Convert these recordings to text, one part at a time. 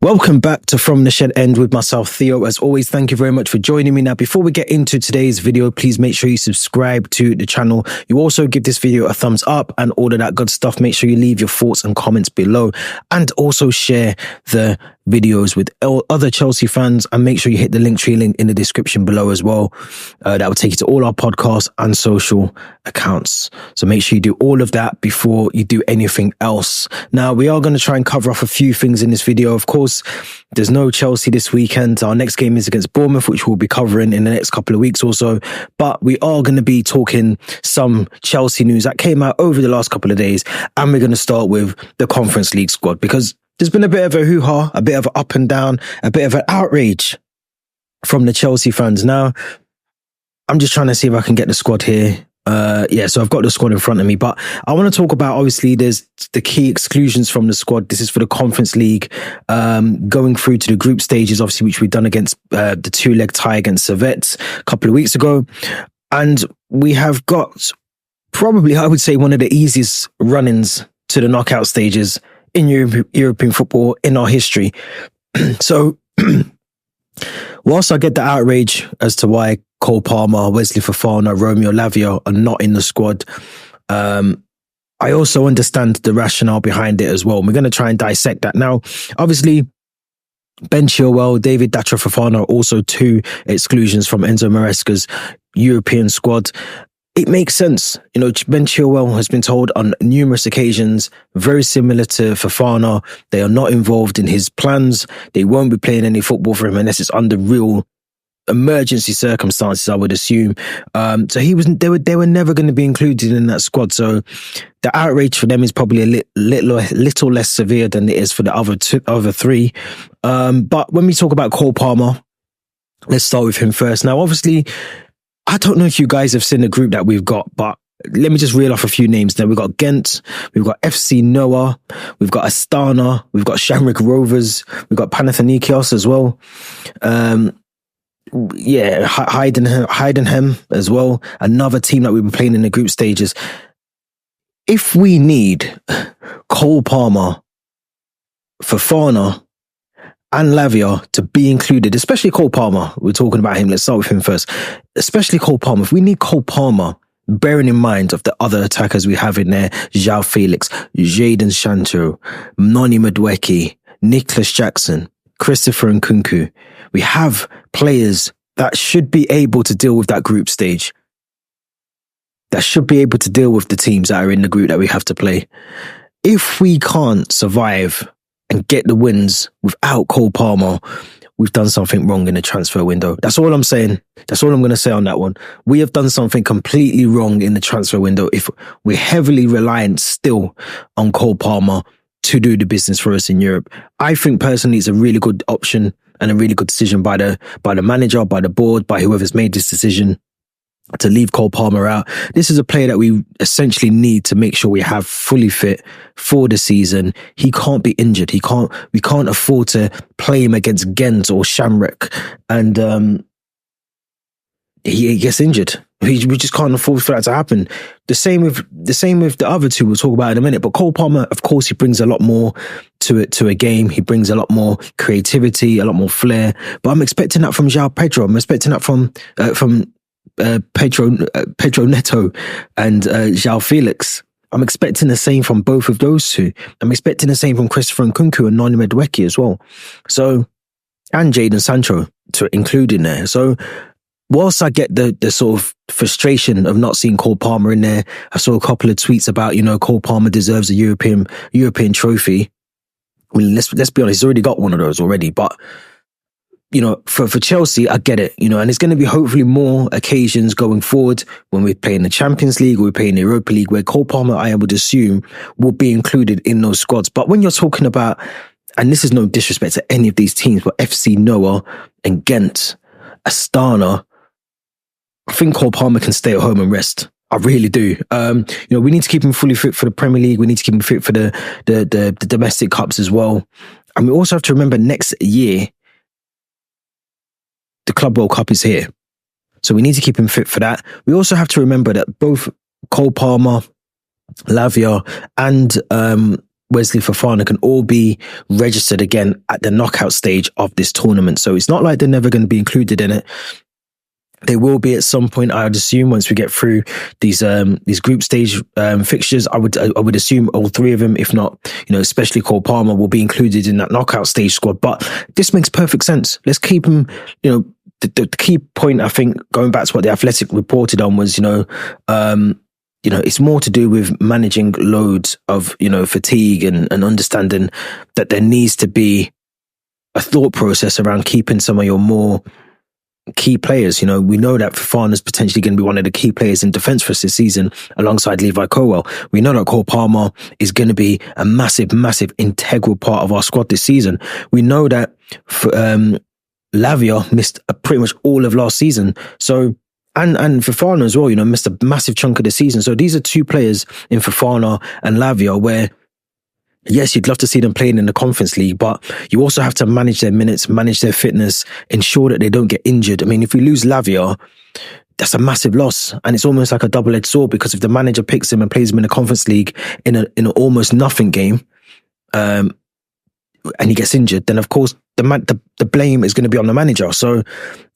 Welcome back to From the Shed End with myself, Theo. As always, thank you very much for joining me. Now, before we get into today's video, please make sure you subscribe to the channel. You also give this video a thumbs up and all of that good stuff. Make sure you leave your thoughts and comments below, and also share the videos with other Chelsea fans, and make sure you hit the link in the description below as well. That will take you to all our podcasts and social accounts. So make sure you do all of that before you do anything else. Now, we are going to try and cover off a few things in this video. Of course, there's no Chelsea this weekend. Our next game is against Bournemouth, which we'll be covering in the next couple of weeks or so. But we are going to be talking some Chelsea news that came out over the last couple of days. And we're going to start with the Conference League squad, because there's been a bit of a hoo-ha, a bit of an up and down, a bit of an outrage from the Chelsea fans. Now, I'm just trying to see if I can get the squad here. So I've got the squad in front of me, but I want to talk about, obviously, there's the key exclusions from the squad. This is for the Conference League, going through to the group stages, obviously, which we've done against the two-leg tie against Servette a couple of weeks ago. And we have got probably, I would say, one of the easiest run-ins to the knockout stages in European football in our history. So, whilst I get the outrage as to why Cole Palmer, Wesley Fofana, Romeo Lavia are not in the squad, I also understand the rationale behind it as well. And we're going to try and dissect that. Now, obviously, Ben Chilwell, David Datra Fofana are also two exclusions from Enzo Maresca's European squad. It makes sense. You know, Ben Chilwell has been told on numerous occasions, very similar to Fofana, they are not involved in his plans. They won't be playing any football for him unless it's under real emergency circumstances, I would assume. So they were never going to be included in that squad. So the outrage for them is probably a little less severe than it is for the other three. But when we talk about Cole Palmer, let's start with him first. Now, obviously, I don't know if you guys have seen the group that we've got, but let me just reel off a few names. Now, we've got Ghent, we've got FC Noah, we've got Astana, we've got Shamrock Rovers, we've got Panathinaikos as well. Heidenheim as well. Another team that we've been playing in the group stages. If we need Cole Palmer, Fofana, and Lavia to be included, especially Cole Palmer, we're talking about him, let's start with him first. Especially Cole Palmer, if we need Cole Palmer, bearing in mind of the other attackers we have in there, João Felix, Jadon Sancho, Noni Madueke, Nicholas Jackson, Christopher Nkunku, we have players that should be able to deal with that group stage, that should be able to deal with the teams that are in the group that we have to play. If we can't survive and get the wins without Cole Palmer, we've done something wrong in the transfer window. That's all I'm saying. That's all I'm going to say on that one. We have done something completely wrong in the transfer window if we're heavily reliant still on Cole Palmer to do the business for us in Europe. I think personally it's a really good option and a really good decision by the manager, by the board, by whoever's made this decision to leave Cole Palmer out. This is a player that we essentially need to make sure we have fully fit for the season. He can't be injured. We can't afford to play him against Ghent or Shamrock and he gets injured. We just can't afford for that to happen. The same with the other two we'll talk about in a minute. But Cole Palmer, of course, he brings a lot more to a game. He brings a lot more creativity, a lot more flair. But I'm expecting that from João Pedro. I'm expecting that from Pedro Neto and João Felix. I'm expecting the same from both of those two. I'm expecting the same from Christopher Nkunku and Noni Madueke as well. So, and Jadon Sancho to include in there. So, whilst I get the sort of frustration of not seeing Cole Palmer in there, I saw a couple of tweets about, Cole Palmer deserves a European trophy. I mean, let's be honest, he's already got one of those already, but for Chelsea, I get it, and there's going to be hopefully more occasions going forward when we play in the Champions League or we play in the Europa League where Cole Palmer, I would assume, will be included in those squads. But when you're talking about, and this is no disrespect to any of these teams, but FC Noah and Ghent, Astana, I think Cole Palmer can stay at home and rest. I really do. We need to keep him fully fit for the Premier League. We need to keep him fit for the domestic cups as well. And we also have to remember next year, the Club World Cup is here. So we need to keep him fit for that. We also have to remember that both Cole Palmer, Lavia, and Wesley Fofana can all be registered again at the knockout stage of this tournament. So it's not like they're never going to be included in it. They will be at some point, I would assume, once we get through these group stage fixtures. I would assume all three of them, if not, especially Cole Palmer, will be included in that knockout stage squad. But this makes perfect sense. Let's keep him. The key point, I think, going back to what the Athletic reported on was, it's more to do with managing loads of, fatigue and understanding that there needs to be a thought process around keeping some of your more key players. We know that Fofana's potentially going to be one of the key players in defence for us this season alongside Levi Colwill. We know that Cole Palmer is going to be a massive, massive integral part of our squad this season. We know that Lavia missed pretty much all of last season. So, and Fofana as well, missed a massive chunk of the season. So these are two players in Fofana and Lavia where, yes, you'd love to see them playing in the Conference League, but you also have to manage their minutes, manage their fitness, ensure that they don't get injured. I mean, if we lose Lavia, that's a massive loss. And it's almost like a double-edged sword, because if the manager picks him and plays him in the Conference League in an almost nothing game, and he gets injured, then of course the blame is going to be on the manager. So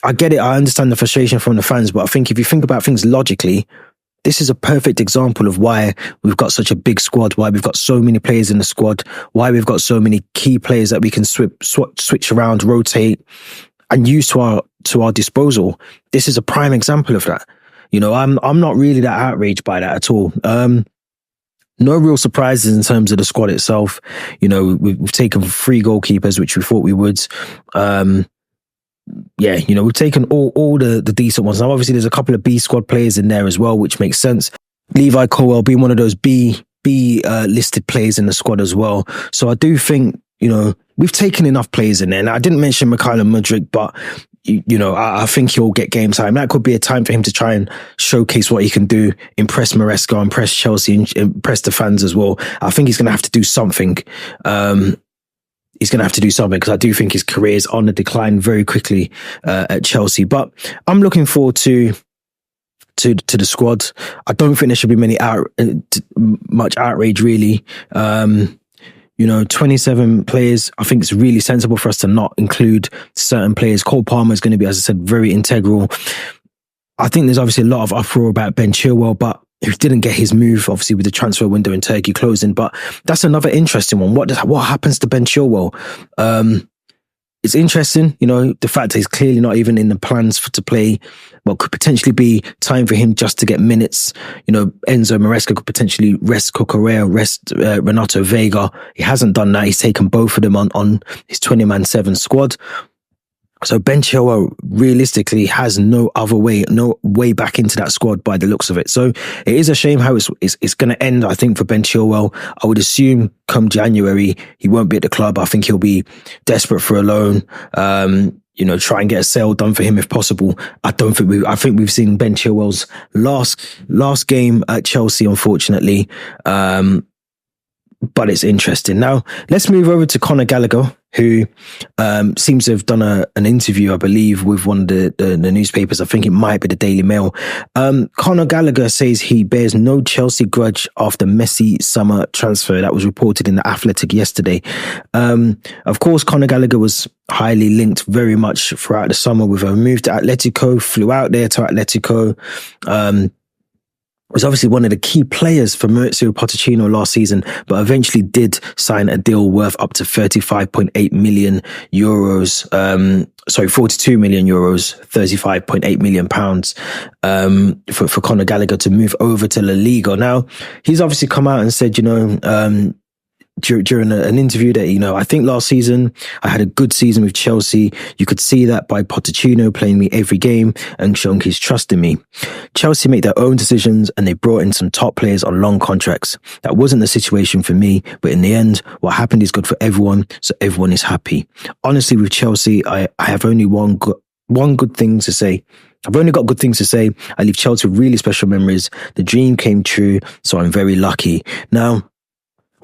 I get it. I understand the frustration from the fans, but I think if you think about things logically, this is a perfect example of why we've got such a big squad, why we've got so many players in the squad, why we've got so many key players that we can switch around, rotate, and use to our disposal. This is a prime example of that. I'm not really that outraged by that at all. No real surprises in terms of the squad itself. We've taken 3 goalkeepers, which we thought we would. We've taken all the decent ones. Now, obviously, there's a couple of B squad players in there as well, which makes sense. Levi Colwill being one of those B listed players in the squad as well. So I do think, we've taken enough players in there. Now, I didn't mention Mikhailo Mudryk, but I think he'll get game time. That could be a time for him to try and showcase what he can do, impress Maresca, impress Chelsea, and impress the fans as well. I think he's going to have to do something. He's going to have to do something, because I do think his career is on the decline very quickly at Chelsea. But I'm looking forward to the squad. I don't think there should be much outrage, really. 27 players. I think it's really sensible for us to not include certain players. Cole Palmer is going to be, as I said, very integral. I think there's obviously a lot of uproar about Ben Chilwell, but he didn't get his move, obviously, with the transfer window in Turkey closing. But that's another interesting one. What happens to Ben Chilwell? It's interesting, the fact that he's clearly not even in the plans to play. What could potentially be time for him just to get minutes. Enzo Maresca could potentially rest Cucurella, rest Renato Vega. He hasn't done that. He's taken both of them on his 20-man 7 squad. So Ben Chilwell realistically has no way back into that squad by the looks of it. So it is a shame how it's going to end, I think, for Ben Chilwell. I would assume come January, he won't be at the club. I think he'll be desperate for a loan. Try and get a sale done for him if possible. I think we've seen Ben Chilwell's last game at Chelsea, unfortunately. But it's interesting. Now, let's move over to Conor Gallagher, who seems to have done an interview, I believe, with one of the newspapers. I think it might be the Daily Mail. Conor Gallagher says he bears no Chelsea grudge after messy summer transfer. That was reported in the Athletic yesterday. Of course, Conor Gallagher was highly linked very much throughout the summer with a move to Atletico, flew out there to Atletico. Was obviously one of the key players for Mauricio Pochettino last season, but eventually did sign a deal worth up to 35.8 million euros. 42 million euros, 35.8 million pounds, for Conor Gallagher to move over to La Liga. Now, he's obviously come out and said, during an interview that, I think last season I had a good season with Chelsea. You could see that by Pochettino playing me every game and showing his trust in me. Chelsea make their own decisions and they brought in some top players on long contracts. That wasn't the situation for me, but in the end, what happened is good for everyone, so everyone is happy. Honestly, with Chelsea, I have only one good thing to say. I've only got good things to say. I leave Chelsea with really special memories. The dream came true, so I'm very lucky. Now,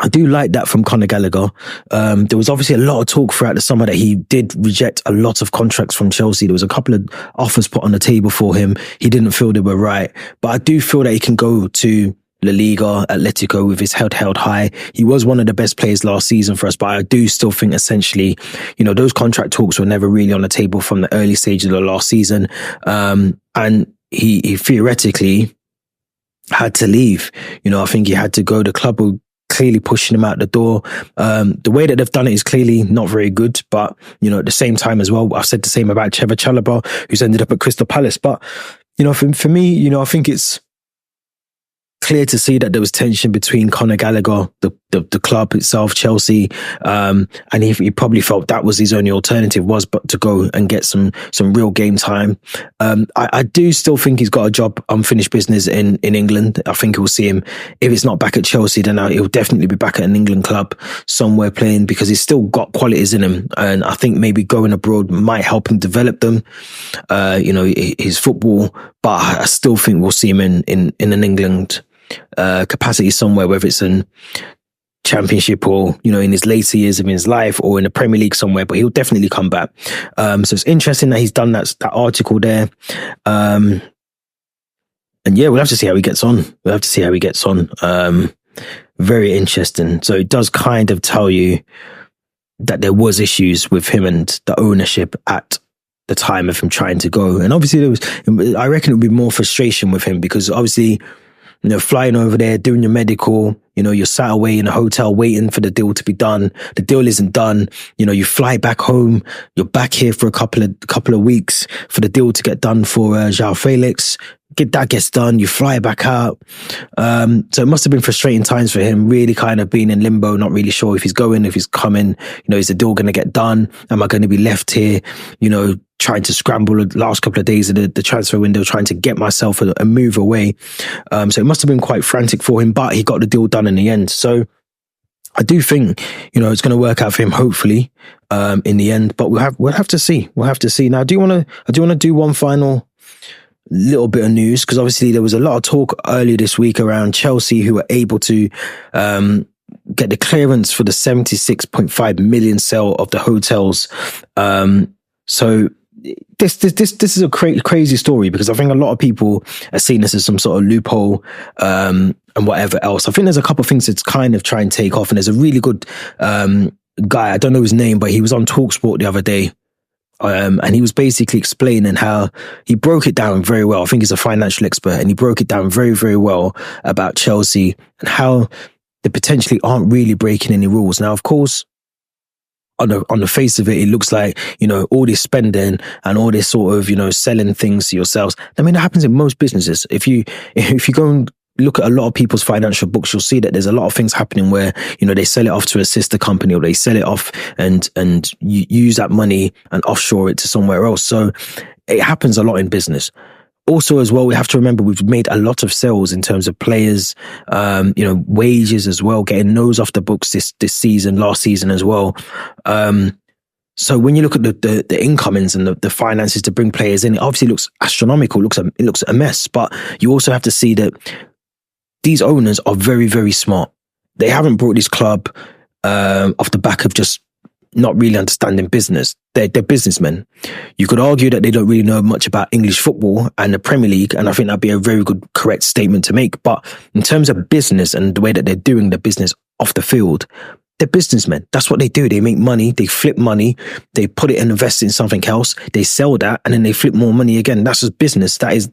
I do like that from Conor Gallagher. There was obviously a lot of talk throughout the summer that he did reject a lot of contracts from Chelsea. There was a couple of offers put on the table for him. He didn't feel they were right. But I do feel that he can go to, La Liga, Atletico with his head held high. He was one of the best players last season for us, but I do still think essentially, those contract talks were never really on the table from the early stages of the last season. And he theoretically had to leave. I think he had to go. The club were clearly pushing him out the door. The way that they've done it is clearly not very good, but at the same time as well, I've said the same about Trevor Chalobah, who's ended up at Crystal Palace. But for me, I think it's clear to see that there was tension between Conor Gallagher, the club itself, Chelsea, and he probably felt that was his only alternative, was but to go and get some real game time. I do still think he's got a job, unfinished business in England. I think we'll see him, if it's not back at Chelsea, then he'll definitely be back at an England club somewhere playing, because he's still got qualities in him, and I think maybe going abroad might help him develop them, his football. But I still think we'll see him in an England capacity somewhere, whether it's in Championship or in his later years of his life, or in the Premier League somewhere. But he'll definitely come back. So it's interesting that he's done that article there. And yeah, we'll have to see how he gets on. Very interesting. So it does kind of tell you that there was issues with him and the ownership at the time of him trying to go. And obviously I reckon it would be more frustration with him, because obviously, flying over there, doing your medical, you're sat away in a hotel waiting for the deal to be done. The deal isn't done. You fly back home. You're back here for a couple of weeks for the deal to get done for João Felix. That gets done. You fly back out. So it must have been frustrating times for him, really kind of being in limbo, not really sure if he's going, if he's coming. Is the deal going to get done? Am I going to be left here? Trying to scramble the last couple of days of the transfer window, trying to get myself a move away. So it must have been quite frantic for him, but he got the deal done in the end. So I do think, it's going to work out for him, hopefully, in the end. But we'll have to see. We'll have to see. Now, I do want to do one final little bit of news, because obviously there was a lot of talk earlier this week around Chelsea, who were able to get the clearance for the 76.5 million sale of the hotels. So this is a crazy story, because I think a lot of people are seeing this as some sort of loophole and whatever else. I think there's a couple of things that's kind of try and take off, and there's a really good guy, I don't know his name, but he was on TalkSport the other day, and he was basically explaining how he broke it down very well. I think he's a financial expert, and he broke it down very, very well about Chelsea and how they potentially aren't really breaking any rules. Now, of course, on the face of it, it looks like, all this spending and all this sort of, selling things to yourselves. I mean, that happens in most businesses. If you go and look at a lot of people's financial books, you'll see that there's a lot of things happening where, they sell it off to a sister company, or they sell it off and you use that money and offshore it to somewhere else. So it happens a lot in business. Also, as well, we have to remember we've made a lot of sales in terms of players, wages as well, getting those off the books this season, last season as well. So when you look at the incomings and the finances to bring players in, it obviously looks astronomical. It looks a mess. But you also have to see that these owners are very, very smart. They haven't brought this club off the back of just not really understanding business. They're businessmen. You could argue that they don't really know much about English football and the Premier League, and I think that'd be a very good, correct statement to make. But in terms of business and the way that they're doing the business off the field, they're businessmen. That's what they do. They make money, they flip money, they put it and invest in something else, they sell that, and then they flip more money again. That's just business. That is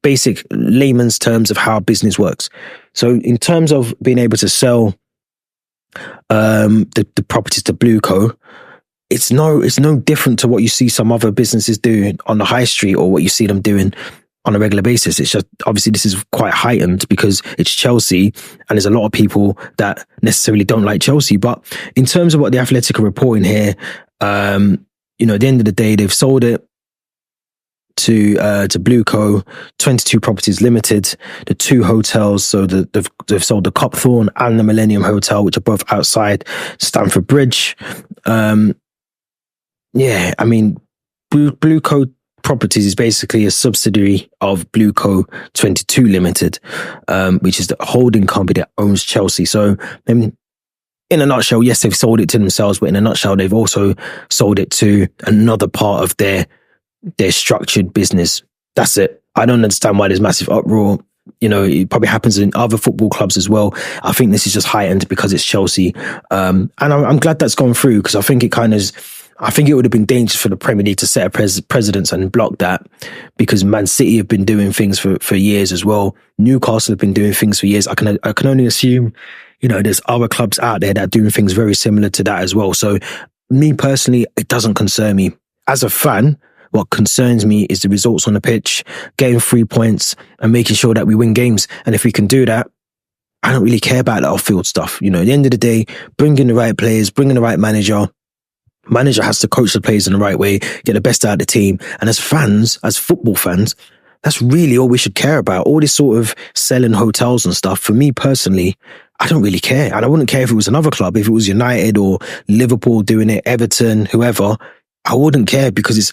basic layman's terms of how business works. So in terms of being able to sell the properties to Blueco, it's no different to what you see some other businesses do on the high street, or what you see them doing on a regular basis. It's just, obviously this is quite heightened because it's Chelsea, and there's a lot of people that necessarily don't like Chelsea. But in terms of what the Athletic are reporting here, at the end of the day, they've sold it to Blueco, 22 Properties Limited, the 2 hotels. So they've sold the Copthorne and the Millennium Hotel, which are both outside Stamford Bridge. Blueco Properties is basically a subsidiary of Blueco 22 Limited, which is the holding company that owns Chelsea. So in a nutshell, yes, they've sold it to themselves, but in a nutshell, they've also sold it to another part of their structured business. That's it. I don't understand why there's massive uproar. You know, it probably happens in other football clubs as well. I think this is just heightened because it's Chelsea. And I'm glad that's gone through, because I think I think it would have been dangerous for the Premier League to set a precedence and block that, because Man City have been doing things for years as well. Newcastle have been doing things for years. I can only assume, you know, there's other clubs out there that are doing things very similar to that as well. So me personally, it doesn't concern me. As a fan, what concerns me is the results on the pitch, getting 3 points and making sure that we win games. And if we can do that, I don't really care about the off-field stuff. You know, at the end of the day, bringing the right players, bringing the right manager. Manager has to coach the players in the right way, get the best out of the team. And as fans, as football fans, that's really all we should care about. All this sort of selling hotels and stuff, for me personally, I don't really care. And I wouldn't care if it was another club, if it was United or Liverpool doing it, Everton, whoever. I wouldn't care, because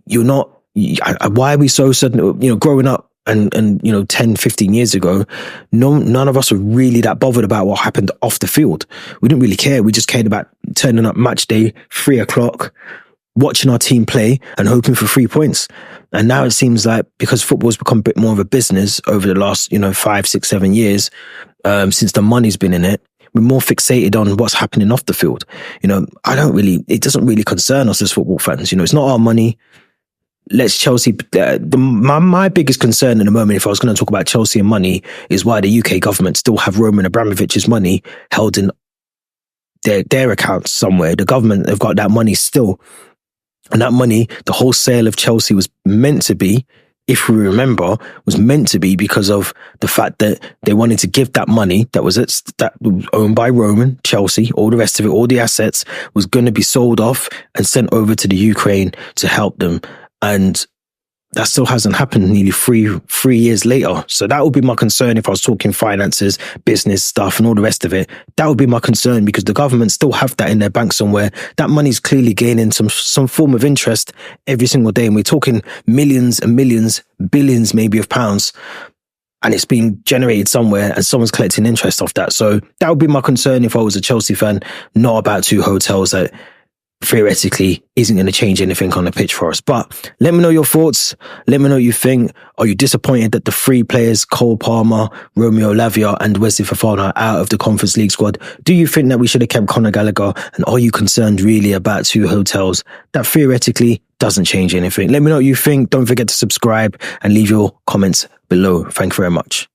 why are we so certain, you know, growing up and you know, 10, 15 years ago, none of us were really that bothered about what happened off the field. We didn't really care. We just cared about turning up match day, 3:00, watching our team play and hoping for 3 points. And now it seems like, because football's become a bit more of a business over the last, you know, 5, 6, 7 years, since the money's been in it, we're more fixated on what's happening off the field. You know, it doesn't really concern us as football fans. You know, it's not our money. Let's Chelsea. My biggest concern in the moment, if I was going to talk about Chelsea and money, is why the UK government still have Roman Abramovich's money held in their accounts somewhere. The government have got that money still. And that money, the whole sale of Chelsea was meant to be, if we remember, was meant to be because of the fact that they wanted to give that money that was owned by Roman, Chelsea, all the rest of it, all the assets, was going to be sold off and sent over to the Ukraine to help them. And that still hasn't happened nearly three years later. So that would be my concern if I was talking finances, business stuff and all the rest of it. That would be my concern, because the government still have that in their bank somewhere. That money's clearly gaining some form of interest every single day. And we're talking millions and millions, billions maybe of pounds. And it's being generated somewhere and someone's collecting interest off that. So that would be my concern if I was a Chelsea fan, not about two hotels that theoretically isn't going to change anything on the pitch for us. But let me know your thoughts. Let me know what you think. Are you disappointed that the three players, Cole Palmer, Romeo Lavia and Wesley Fofana, are out of the Conference League squad? Do you think that we should have kept Conor Gallagher? And are you concerned really about two hotels that theoretically doesn't change anything? Let me know what you think. Don't forget to subscribe and leave your comments below. Thank you very much.